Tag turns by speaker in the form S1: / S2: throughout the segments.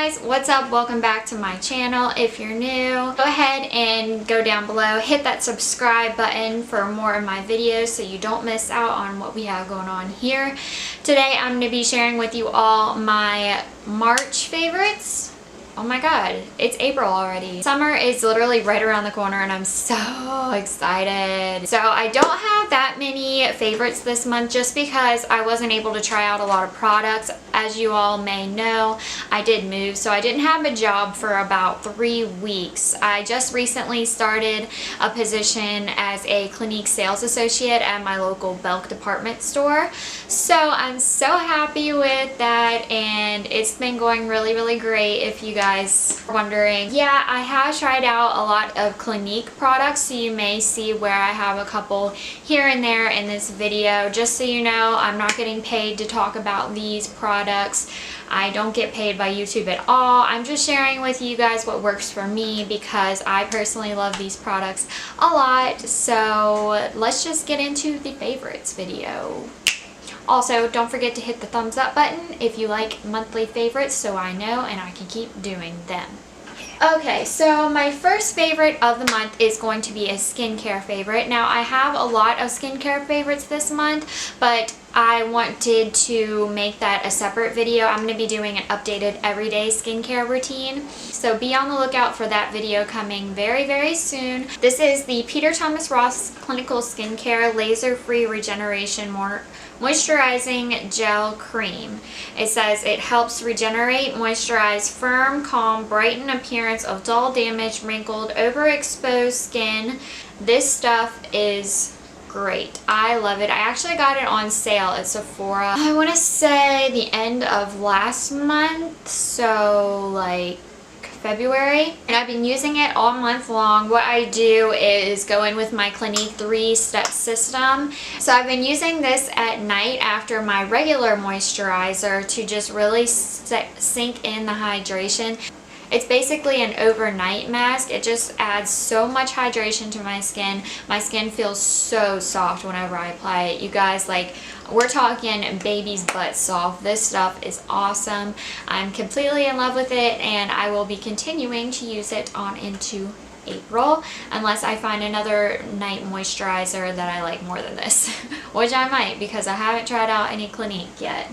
S1: guys, what's up? Welcome back to my channel. If you're new, go ahead and go down below, hit that subscribe button for more of my videos so you don't miss out on what we have going on here. Today I'm going to be sharing with you all my March favorites. Oh my god, it's April already. Summer is literally right around the corner and I'm so excited. So I don't have that many favorites this month just because I wasn't able to try out a lot of products. As you all may know, I did move, so I didn't have a job for about 3 weeks. I just recently started a position as a Clinique sales associate at my local Belk department store. So I'm so happy with that and it's been going really great. If you guys are wondering, yeah, I have tried out a lot of Clinique products, so you may see where I have a couple here and there in this video. Just so you know, I'm not getting paid to talk about these products. I don't get paid by YouTube at all. I'm just sharing with you guys what works for me because I personally love these products a lot. So let's just get into the favorites video. Also, don't forget to hit the thumbs up button if you like monthly favorites so I know and I can keep doing them. Okay, so my first favorite of the month is going to be a skincare favorite. Now, I have a lot of skincare favorites this month, but I wanted to make that a separate video. I'm going to be doing an updated everyday skincare routine. So be on the lookout for that video coming very soon. This is the Peter Thomas Roth Clinical Skincare Laser Free Regeneration Moisturizing Gel Cream. It says it helps regenerate, moisturize, firm, calm, brighten appearance of dull, damaged, wrinkled, overexposed skin. This stuff is great. I love it. I actually got it on sale at Sephora. I want to say the end of last month, so like February, and I've been using it all month long. What I do is go in with my Clinique 3-step system. So I've been using this at night after my regular moisturizer to just really sink in the hydration. It's basically an overnight mask. It just adds so much hydration to my skin. My skin feels so soft whenever I apply it. You guys, like, we're talking baby's butt soft. This stuff is awesome. I'm completely in love with it and I will be continuing to use it on into April unless I find another night moisturizer that I like more than this, which I might because I haven't tried out any Clinique yet.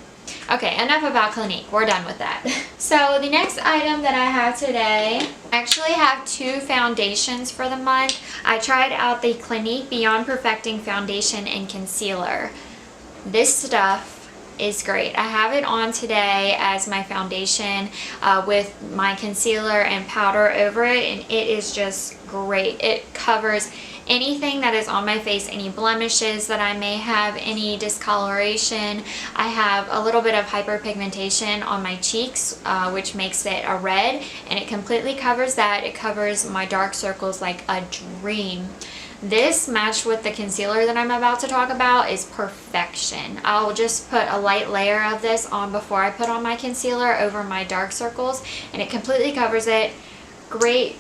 S1: Okay, enough about Clinique. We're done with that. So the next item that I have today, I actually have 2 foundations for the month. I tried out the Clinique Beyond Perfecting Foundation and Concealer. This stuff is great. I have it on today as my foundation with my concealer and powder over it, and it is just great. It covers anything that is on my face, any blemishes that I may have, any discoloration. I have a little bit of hyperpigmentation on my cheeks, which makes it a red, and it completely covers that. It covers my dark circles like a dream. This matched with the concealer that I'm about to talk about is perfection. I'll just put a light layer of this on before I put on my concealer over my dark circles, and it completely covers it. Great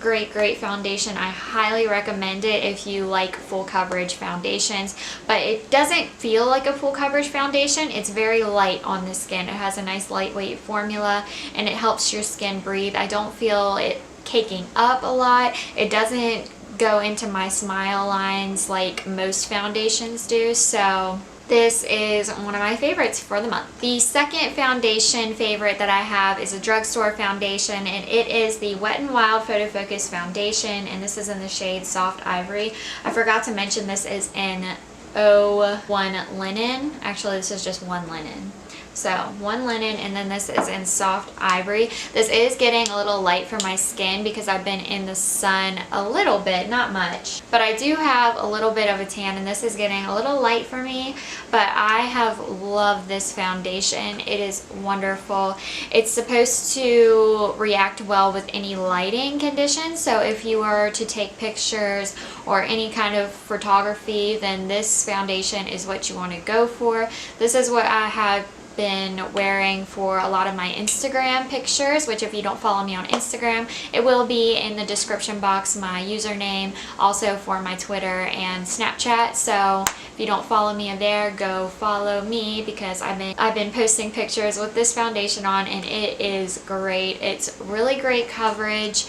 S1: foundation. I highly recommend it if you like full coverage foundations, but it doesn't feel like a full coverage foundation. It's very light on the skin. It has a nice lightweight formula and it helps your skin breathe. I don't feel it caking up a lot. It doesn't go into my smile lines like most foundations do, so this is one of my favorites for the month. The second foundation favorite that I have is a drugstore foundation, and it is the Wet n Wild Photo Focus Foundation, and this is in the shade Soft Ivory. I forgot to mention this is in 01 Linen. Actually, this is just 1 Linen. So 1 Linen, and then this is in Soft Ivory. This is getting a little light for my skin because I've been in the sun a little bit, not much, but I do have a little bit of a tan, and this is getting a little light for me, but I have loved this foundation. It is wonderful. It's supposed to react well with any lighting conditions, so if you were to take pictures or any kind of photography, then this foundation is what you want to go for. This is what I have been wearing for a lot of my Instagram pictures, which if you don't follow me on Instagram, it will be in the description box, my username, also for my Twitter and Snapchat. So if you don't follow me there, go follow me, because I've been posting pictures with this foundation on, and it is great. It's really great coverage.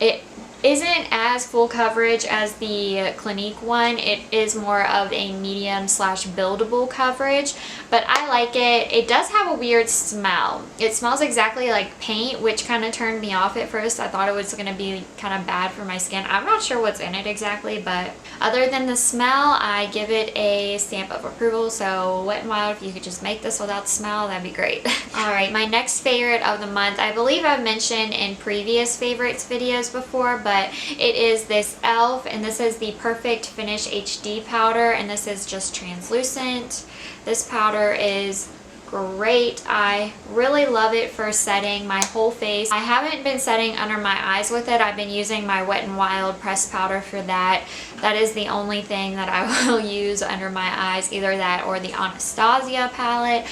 S1: It isn't as full coverage as the Clinique one. It is more of a medium / buildable coverage, but I like it. It does have a weird smell. It smells exactly like paint, which kind of turned me off at first. I thought it was going to be kind of bad for my skin. I'm not sure what's in it exactly, but other than the smell, I give it a stamp of approval. So Wet n Wild, if you could just make this without smell, that'd be great. Alright, my next favorite of the month, I believe I've mentioned in previous favorites videos before, but it is this e.l.f. and this is the Perfect Finish HD powder, and this is just translucent. This powder is great. I really love it for setting my whole face. I haven't been setting under my eyes with it. I've been using my Wet n Wild pressed powder for that. That is the only thing that I will use under my eyes, either that or the Anastasia palette.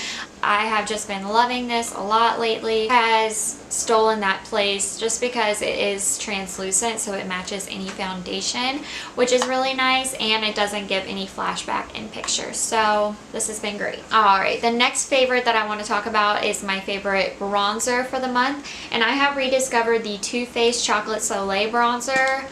S1: I have just been loving this a lot lately. It has stolen that place just because it is translucent, so it matches any foundation, which is really nice, and it doesn't give any flashback in pictures. So this has been great. Alright, the next favorite that I want to talk about is my favorite bronzer for the month, and I have rediscovered the Too Faced Chocolate Soleil bronzer.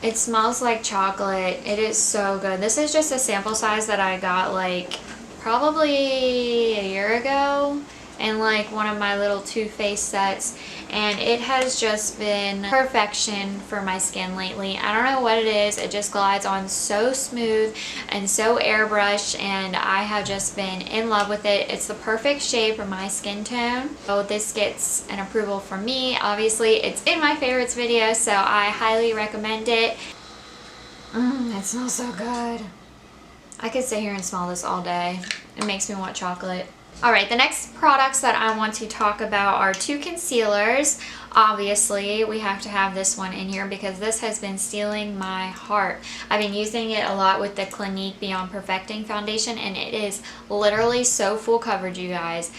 S1: It smells like chocolate. It is so good. This is just a sample size that I got like probably a year ago in like one of my little Too Faced sets, and it has just been perfection for my skin lately. I don't know what it is. It just glides on so smooth and so airbrushed, and I have just been in love with it. It's the perfect shade for my skin tone. So this gets an approval from me. Obviously it's in my favorites video, so I highly recommend it. It smells so good. I could sit here and smell this all day. It makes me want chocolate. Alright, the next products that I want to talk about are two concealers. Obviously, we have to have this one in here because this has been stealing my heart. I've been using it a lot with the Clinique Beyond Perfecting foundation, and it is literally so full coverage, you guys.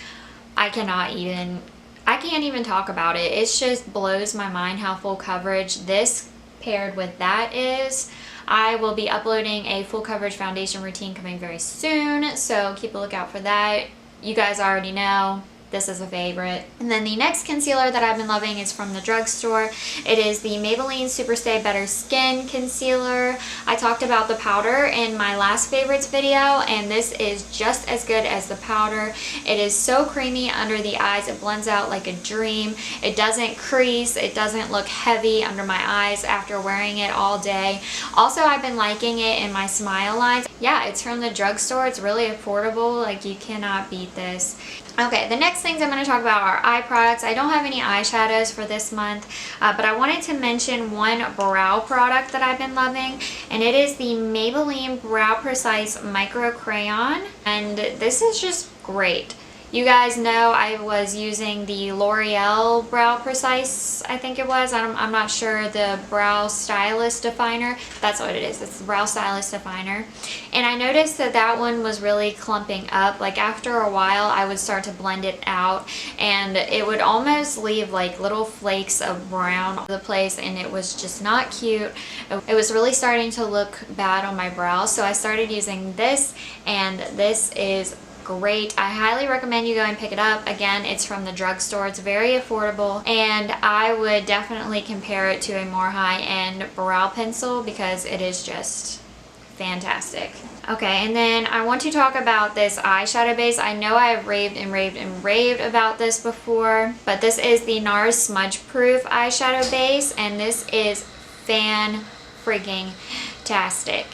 S1: I can't even talk about it. It just blows my mind how full coverage this paired with that is. I will be uploading a full coverage foundation routine coming very soon, so keep a lookout for that. You guys already know this is a favorite. And then the next concealer that I've been loving is from the drugstore. It is the Maybelline Superstay Better Skin Concealer. I talked about the powder in my last favorites video, and this is just as good as the powder. It is so creamy under the eyes. It blends out like a dream. It doesn't crease. It doesn't look heavy under my eyes after wearing it all day. Also, I've been liking it in my smile lines. Yeah, it's from the drugstore. It's really affordable. Like, you cannot beat this. Okay, the next things I'm going to talk about are eye products. I don't have any eyeshadows for this month, but I wanted to mention one brow product that I've been loving, and it is the Maybelline Brow Precise Micro Crayon, and this is just great. You guys know I was using the L'Oreal Brow Precise, I think it was. I'm not sure, the Brow Stylist Definer. That's what it is. It's the Brow Stylist Definer. And I noticed that that one was really clumping up. Like after a while, I would start to blend it out, and it would almost leave like little flakes of brown all over the place, and it was just not cute. It was really starting to look bad on my brows, so I started using this, and this is great. I highly recommend you go and pick it up. Again, it's from the drugstore. It's very affordable, and I would definitely compare it to a more high-end brow pencil because it is just fantastic. Okay, and then I want to talk about this eyeshadow base. I know I've raved and raved and raved about this before, but this is the NARS Smudge Proof eyeshadow base, and this is fan-freaking-tastic.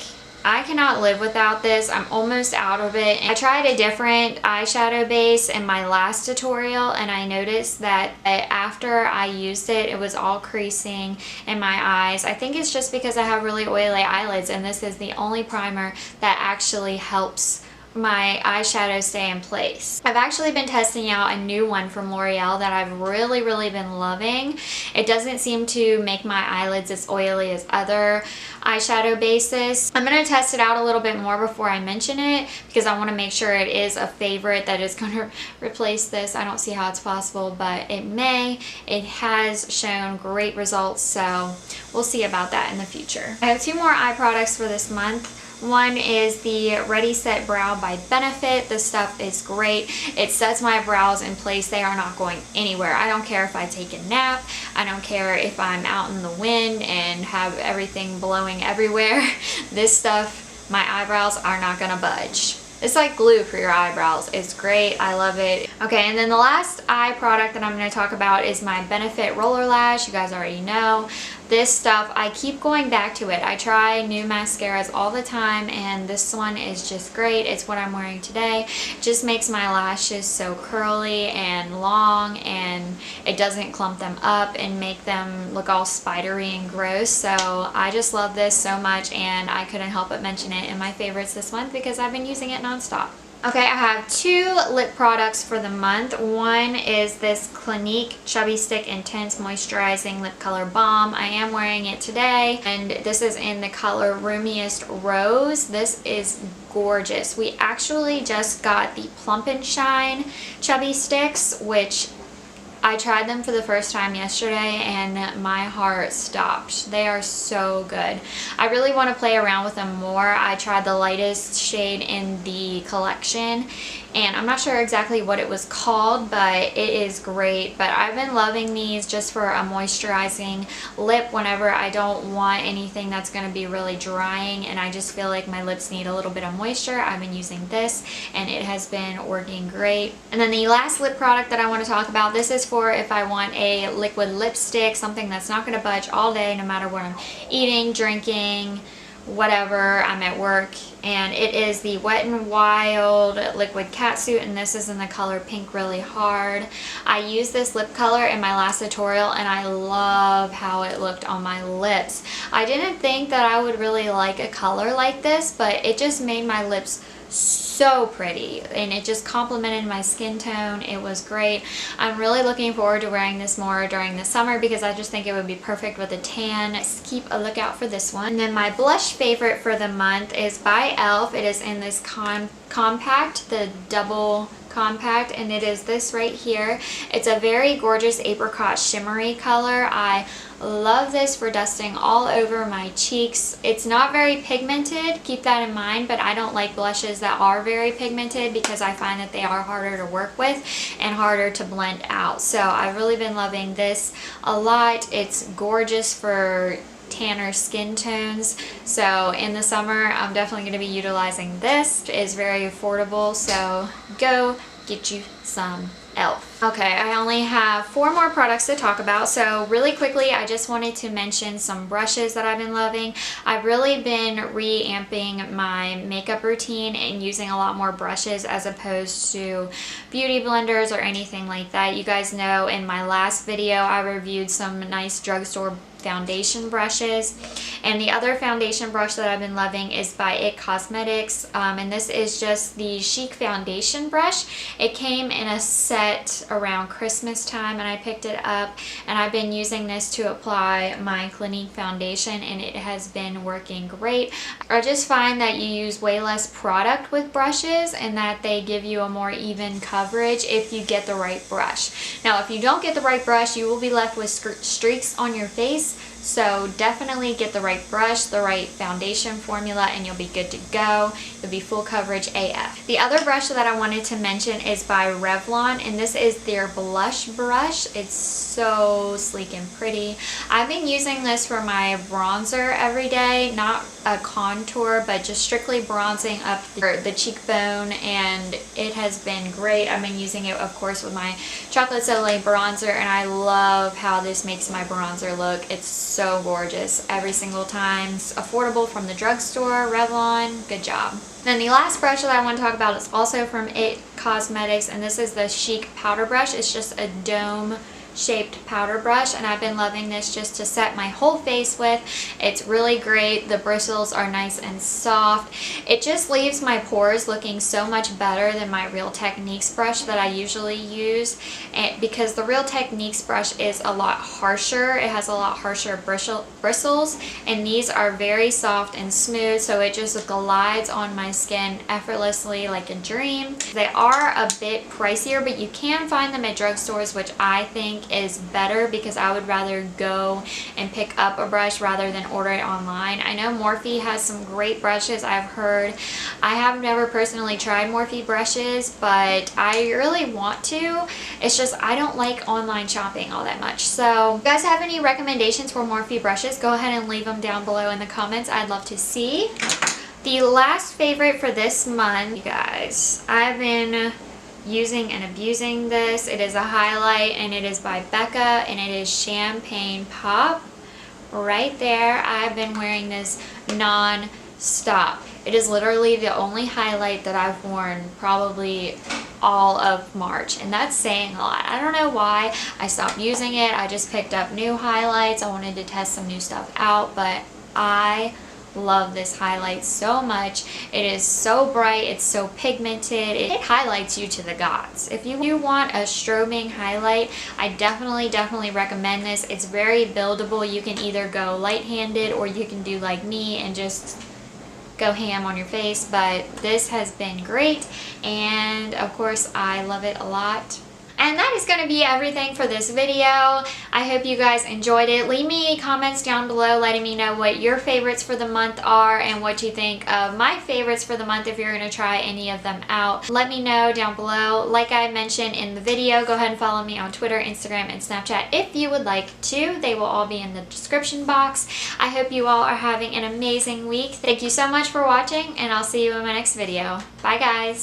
S1: I cannot live without this. I'm almost out of it. I tried a different eyeshadow base in my last tutorial, and I noticed that after I used it, it was all creasing in my eyes. I think it's just because I have really oily eyelids, and this is the only primer that actually helps my eyeshadows stay in place. I've actually been testing out a new one from L'Oreal that I've really been loving. It doesn't seem to make my eyelids as oily as other eyeshadow bases. I'm going to test it out a little bit more before I mention it because I want to make sure it is a favorite that is going to replace this. I don't see how it's possible, but it may. It has shown great results, so we'll see about that in the future. I have 2 more eye products for this month. One is the Ready Set Brow by Benefit. This stuff is great. It sets my brows in place. They are not going anywhere. I don't care if I take a nap. I don't care if I'm out in the wind and have everything blowing everywhere. This stuff, my eyebrows are not gonna budge. It's like glue for your eyebrows. It's great. I love it. Okay, and then the last eye product that I'm going to talk about is my Benefit Roller Lash. You guys already know. This stuff, I keep going back to it. I try new mascaras all the time, and this one is just great. It's what I'm wearing today. It just makes my lashes so curly and long, and it doesn't clump them up and make them look all spidery and gross. So I just love this so much, and I couldn't help but mention it in my favorites this month because I've been using it nonstop. Okay, I have 2 lip products for the month. One is this Clinique Chubby Stick Intense Moisturizing Lip Color Balm. I am wearing it today, and this is in the color Roomiest Rose. This is gorgeous. We actually just got the Plump and Shine Chubby Sticks, which I tried them for the first time yesterday and my heart stopped. They are so good. I really want to play around with them more. I tried the lightest shade in the collection and I'm not sure exactly what it was called, but it is great. But I've been loving these just for a moisturizing lip whenever I don't want anything that's going to be really drying and I just feel like my lips need a little bit of moisture. I've been using this and it has been working great. And then the last lip product that I want to talk about, this is for if I want a liquid lipstick, something that's not going to budge all day no matter what I'm eating, drinking, whatever, I'm at work, and it is the Wet n Wild Liquid Catsuit, and this is in the color Pink Really Hard. I used this lip color in my last tutorial and I love how it looked on my lips. I didn't think that I would really like a color like this, but it just made my lips so pretty and it just complemented my skin tone. It was great. I'm really looking forward to wearing this more during the summer because I just think it would be perfect with a tan. Just keep a lookout for this one. And then my blush favorite for the month is by e.l.f. It is in this compact, the double compact, and it is this right here. It's a very gorgeous apricot shimmery color. I love this for dusting all over my cheeks. It's not very pigmented, keep that in mind, but I don't like blushes that are very pigmented because I find that they are harder to work with and harder to blend out. So I've really been loving this a lot. It's gorgeous for tanner skin tones, so in the summer I'm definitely going to be utilizing this. It is very affordable, so go get you some e.l.f. Okay, I only have 4 more products to talk about, so really quickly I just wanted to mention some brushes that I've been loving. I've really been reamping my makeup routine and using a lot more brushes as opposed to beauty blenders or anything like that. You guys know in my last video I reviewed some nice drugstore foundation brushes, and the other foundation brush that I've been loving is by IT Cosmetics, and this is just the Chic foundation brush. It came in a set around Christmas time and I picked it up, and I've been using this to apply my Clinique foundation and it has been working great. I just find that you use way less product with brushes and that they give you a more even coverage if you get the right brush. Now if you don't get the right brush, you will be left with streaks on your face. So definitely get the right brush, the right foundation formula, and you'll be good to go. You'll be full coverage AF. The other brush that I wanted to mention is by Revlon, and this is their blush brush. It's so sleek and pretty. I've been using this for my bronzer every day, not a contour, but just strictly bronzing up the cheekbone, and it has been great. I've been using it, of course, with my Chocolate Soleil bronzer, and I love how this makes my bronzer look. It's so gorgeous every single time. It's affordable from the drugstore. Revlon, good job. Then the last brush that I want to talk about is also from IT Cosmetics, and this is the Chic powder brush. It's just a dome shaped powder brush, and I've been loving this just to set my whole face with. It's really great. The bristles are nice and soft. It just leaves my pores looking so much better than my Real Techniques brush that I usually use, because the Real Techniques brush is a lot harsher. It has a lot harsher bristles, and these are very soft and smooth, so it just glides on my skin effortlessly like a dream. They are a bit pricier, but you can find them at drugstores, which I think is better because I would rather go and pick up a brush rather than order it online. I know Morphe has some great brushes, I've heard. I have never personally tried Morphe brushes, but I really want to. It's just I don't like online shopping all that much. So if you guys have any recommendations for Morphe brushes, go ahead and leave them down below in the comments. I'd love to see. The last favorite for this month, you guys, I've been using and abusing this. It is a highlight, and it is by Becca, and it is Champagne Pop. Right there, I've been wearing this non-stop. It is literally the only highlight that I've worn probably all of March, and that's saying a lot. I don't know why I stopped using it. I just picked up new highlights. I wanted to test some new stuff out, but I love this highlight so much. It is so bright, it's so pigmented, it highlights you to the gods. If you want a strobing highlight, I definitely recommend this. It's very buildable. You can either go light-handed or you can do like me and just go ham on your face, but this has been great, and of course I love it a lot. And that is going to be everything for this video. I hope you guys enjoyed it. Leave me comments down below letting me know what your favorites for the month are and what you think of my favorites for the month if you're going to try any of them out. Let me know down below. Like I mentioned in the video, go ahead and follow me on Twitter, Instagram, and Snapchat if you would like to. They will all be in the description box. I hope you all are having an amazing week. Thank you so much for watching, and I'll see you in my next video. Bye guys!